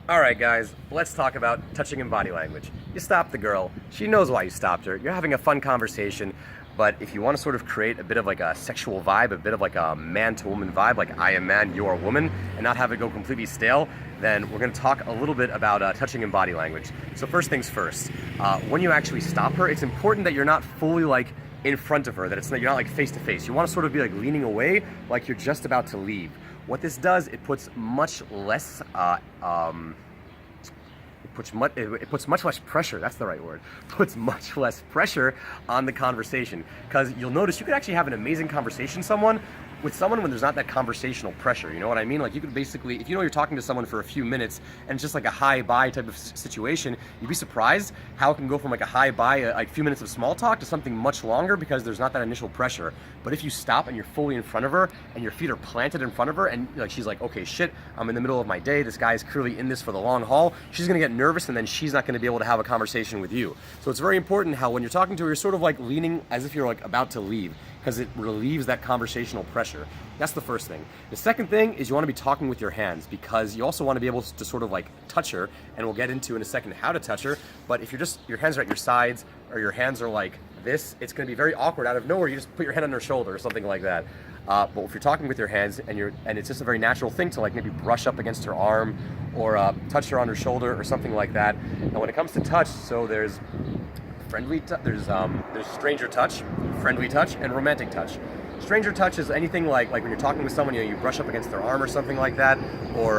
Alright guys, let's talk about touching and body language. You stop the girl, she knows why you stopped her, you're having a fun conversation, but if you want to sort of create a bit of like a sexual vibe, a bit of like a man to woman vibe, like I am man, you are woman, and not have it go completely stale, then we're going to talk a little bit about touching and body language. So first things first, when you actually stop her, it's important that you're not fully like in front of her, that you're not like face to face. You want to sort of be like leaning away, like you're just about to leave. What this does, it puts much less, it puts much less pressure, that's the right word, puts much less pressure on the conversation. Because you'll notice you could actually have an amazing conversation with someone when there's not that conversational pressure, you know what I mean? Like you could basically, if you know you're talking to someone for a few minutes and it's just like a hi-bye type of situation, you'd be surprised how it can go from like a hi-bye, like a few minutes of small talk to something much longer because there's not that initial pressure. But if you stop and you're fully in front of her and your feet are planted in front of her and like she's like, okay, shit, I'm in the middle of my day, this guy is clearly in this for the long haul, she's gonna get nervous and then she's not gonna be able to have a conversation with you. So it's very important how when you're talking to her, you're sort of like leaning as if you're like about to leave, because it relieves that conversational pressure. That's the first thing. The second thing is you want to be talking with your hands, because you also want to be able to sort of like touch her, and we'll get into in a second how to touch her. But if your hands are at your sides or your hands are like this, it's going to be very awkward. Out of nowhere, you just put your hand on her shoulder or something like that. But if you're talking with your hands and it's just a very natural thing to like maybe brush up against her arm or touch her on her shoulder or something like that. And when it comes to touch, so there's stranger touch, friendly touch, and romantic touch. Stranger touch is anything like when you're talking with someone, you brush up against their arm or something like that, or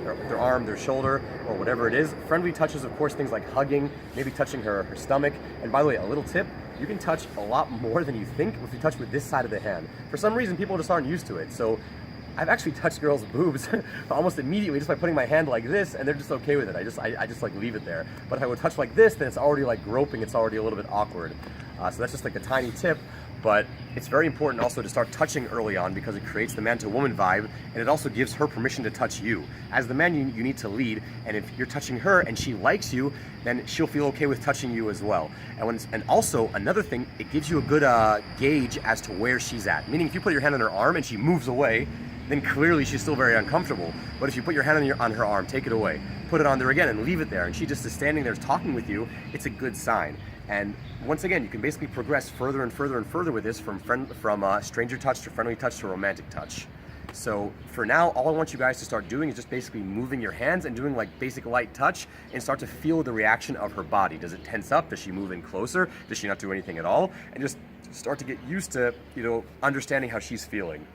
their arm, their shoulder, or whatever it is. Friendly touch is, of course, things like hugging, maybe touching her stomach. And by the way, a little tip, you can touch a lot more than you think if you touch with this side of the hand. For some reason, people just aren't used to it. So I've actually touched girls' boobs almost immediately just by putting my hand like this, and they're just okay with it. I just like leave it there. But if I would touch like this, then it's already like groping. It's already a little bit awkward. So that's just like a tiny tip. But it's very important also to start touching early on, because it creates the man to woman vibe, and it also gives her permission to touch you. As the man, you need to lead, and if you're touching her and she likes you, then she'll feel okay with touching you as well. And also another thing, it gives you a good gauge as to where she's at. Meaning, if you put your hand on her arm and she moves away, then clearly she's still very uncomfortable. But if you put your hand on her arm, take it away, put it on there again, and leave it there, and she just is standing there talking with you, it's a good sign. And once again, you can basically progress further and further and further with this from stranger touch to friendly touch to romantic touch. So for now, all I want you guys to start doing is just basically moving your hands and doing like basic light touch, and start to feel the reaction of her body. Does it tense up? Does she move in closer? Does she not do anything at all? And just start to get used to, understanding how she's feeling.